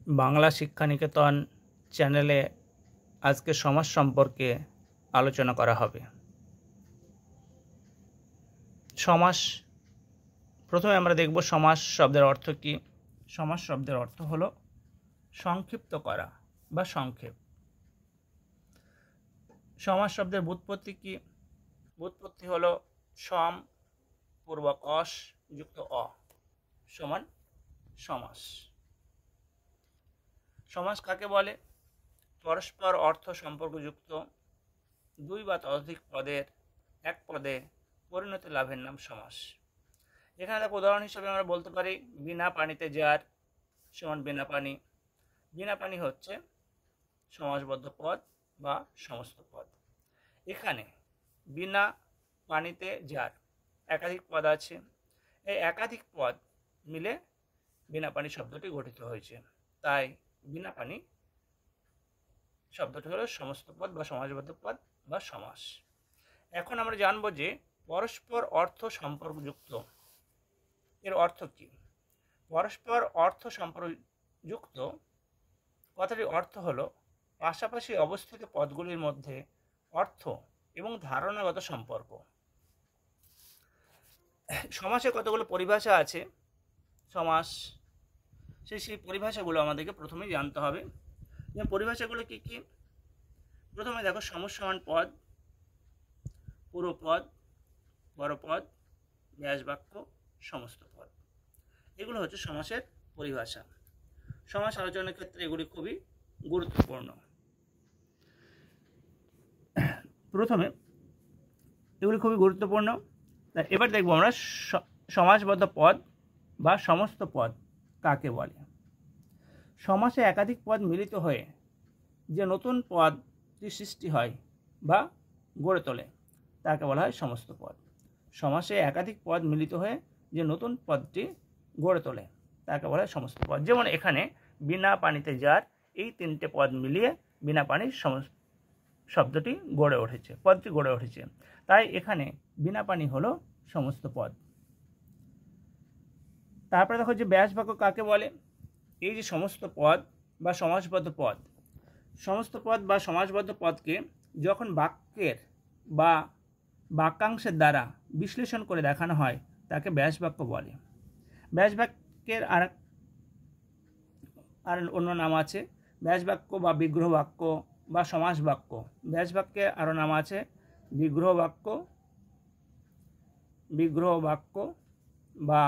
বাংলা শিক্ষানিকেতন চ্যানেলে আজকে সমাস সম্পর্কে আলোচনা করা হবে। সমাস, প্রথমে আমরা দেখব সমাস শব্দের অর্থ কী। সমাস শব্দের অর্থ হলো সংক্ষিপ্ত করা বা সংক্ষেপ। সমাস শব্দের ব্যুৎপত্তি কী? ব্যুৎপত্তি হলো সম পূর্বক অস যুক্ত অ সমান সমাস। সমাস কাকে বলে? পরস্পর অর্থ সম্পর্কযুক্ত দুই বা ততোধিক পদের এক পদে পরিণতি লাভের নাম সমাস। এখানে দেখো উদাহরণ হিসেবে আমরা বলতে পারি বিনা পানিতে যার সমান বিনা পানি। বিনা পানি হচ্ছে সমাসবদ্ধ পদ বা সমস্ত পদ। এখানে বিনা পানিতে যার একাধিক পদ আছে, এই একাধিক পদ মিলে বিনা পানি শব্দটি গঠিত হয়েছে, তাই বিনা পানি শব্দটি হলো সমস্ত পদ বা সমাসবদ্ধ পদ বা সমাস। এখন আমরা জানব যে পরস্পর অর্থ সম্পর্কযুক্ত এর অর্থ কী। পরস্পর অর্থ সম্পর্কযুক্ত কথাটির অর্থ হলো পাশাপাশি অবস্থিত পদগুলির মধ্যে অর্থ এবং ধারণাগত সম্পর্ক। সমাসে কতগুলো পরিভাষা আছে। সমাস সেই পরিভাষাগুলো আমাদেরকে প্রথমেই জানতে হবে। যে পরিভাষাগুলো কী কী? প্রথমে দেখো সমসমান পদ, পুরোপদ, পরপদ, ব্যাস বাক্য, সমস্ত পদ, এগুলো হচ্ছে সমাসের পরিভাষা। সমাস আলোচনার ক্ষেত্রে এগুলি খুবই গুরুত্বপূর্ণ। প্রথমে এগুলি খুবই গুরুত্বপূর্ণ। এবার দেখব আমরা সমাসবদ্ধ পদ বা সমস্ত পদ কাকে বলে। সমাসে একাধিক পদ মিলিত হয়ে যে নতুন পদটি সৃষ্টি হয় বা গড়ে তোলে তাকে বলা হয় সমস্ত পদ। সমাসে একাধিক পদ মিলিত হয়ে যে নতুন পদটি গড়ে তোলে তাকে বলা হয় সমস্ত পদ। যেমন এখানে বিনা পানিতে যার, এই তিনটে পদ মিলিয়ে বিনা পানির শব্দটি গড়ে উঠেছে, পদটি গড়ে উঠেছে, তাই এখানে বিনা পানি হলো সমস্ত পদ। তারপরে দেখো যে ব্যাস বাক্য কাকে বলে। এই যে সমস্ত পদ বা সমাসবদ্ধ পদ, সমস্ত পদ বা সমাসবদ্ধ পদকে যখন বাক্যের বা বাক্যাংশের দ্বারা বিশ্লেষণ করে দেখানো হয় তাকে ব্যাস বাক্য বলে। ব্যাস বাক্যের আর অন্য নাম আছে ব্যাস বাক্য বা বিগ্রহ বাক্য বা সমাস বাক্য। ব্যাস বাক্যের আরও নাম আছে বিগ্রহ বাক্য বা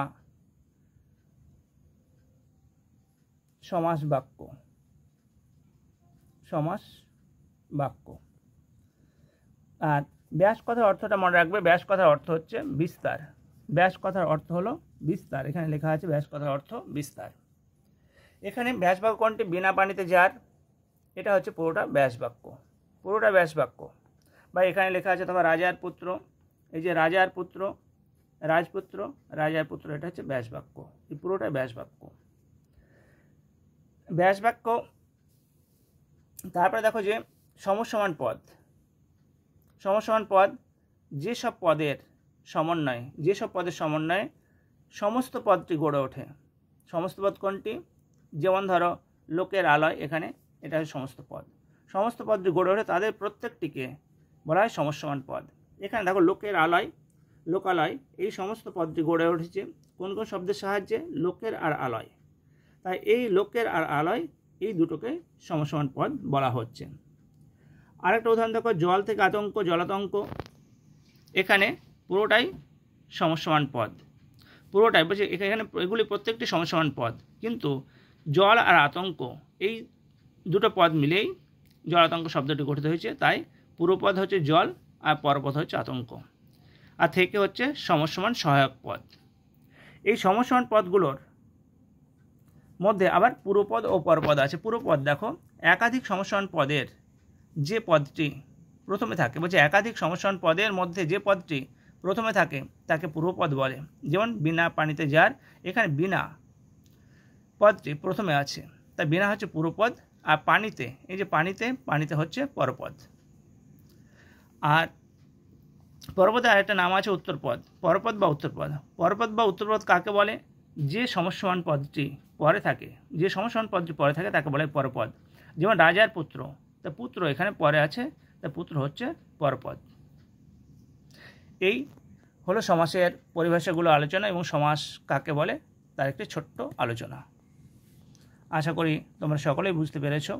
সমাস বাক্য। আর ব্যাস কথার অর্থটা মনে রাখবে। ব্যাস কথার অর্থ হচ্ছে বিস্তার। ব্যাস কথার অর্থ হলো বিস্তার। এখানে লেখা আছে ব্যাস কথার অর্থ বিস্তার। এখানে ব্যাস বাক্য কোনটি? বিনা পানিতে যার, এটা হচ্ছে পুরোটা ব্যাস বাক্য, পুরোটা ব্যাস বাক্য। বা এখানে লেখা আছে তোমার রাজার পুত্র, এই যে রাজার পুত্র, রাজপুত্র, রাজার পুত্র, এটা হচ্ছে ব্যাস বাক্য, এই পুরোটা ব্যাস বাক্য। ব্যাস বাক্য। তারপরে দেখো যে সমসমান পদ। সমসমান পদ যেসব পদের সমন্বয়ে সমস্ত পদটি গড়ে ওঠে। সমস্ত পদ কোনটি? যেমন ধরো লোকের আলয়, এখানে এটা হচ্ছে সমস্ত পদ। সমস্ত পদটি গড়ে ওঠে, তাদের প্রত্যেকটিকে বলা হয় সমসমান পদ। এখানে দেখো লোকের আলয়, লোকালয়, এই সমস্ত পদটি গড়ে উঠেছে কোন কোন শব্দের সাহায্যে? লোকের আর আলয়। তাই এই লোকের আর আলয়, এই দুটোকে সমসমান পদ বলা হচ্ছে। আরেকটা উদাহরণ দেখো জল থেকে আতঙ্ক, জলাতঙ্ক, এখানে পুরোটাই সমসমান পদ, পুরোটাই বলছে। এখানে এগুলি প্রত্যেকটি সমসমান পদ, কিন্তু জল আর আতঙ্ক এই দুটো পদ মিলেই জলাতঙ্ক শব্দটি গঠিত হয়েছে, তাই পুরোপদ হচ্ছে জল আর পরপদ হচ্ছে আতঙ্ক, আর থেকে হচ্ছে সমসমান সহায়ক পদ। এই সমসমান পদগুলোর মধ্যে আবার পুরোপদ ও পরপদ আছে। পুরোপদ দেখো একাধিক সমসমান পদের যে পদটি প্রথমে থাকে, বলছে একাধিক সমসমান পদের মধ্যে যে পদটি প্রথমে থাকে তাকে পুরোপদ বলে। যেমন বিনা পানিতে যার, এখানে বিনা পদটি প্রথমে আছে, তাই বিনা হচ্ছে পুরোপদ, আর পানিতে, এই যে পানিতে হচ্ছে পরপদ। আর পরপদের আরেকটা নাম আছে উত্তরপদ। পরপদ বা উত্তরপদ কাকে বলে? যে সমস্যমান পদটি পরে থাকে, যে সমস্যমান পদটি পরে থাকে তাকে বলে পরপদ। যেমন রাজার পুত্র, তা পুত্র এখানে পরে আছে, তা পুত্র হচ্ছে পরপদ। এই হলো সমাসের পরিভাষাগুলো আলোচনা এবং সমাস কাকে বলে তার একটি ছোট্ট আলোচনা। আশা করি তোমরা সকলেই বুঝতে পেরেছো।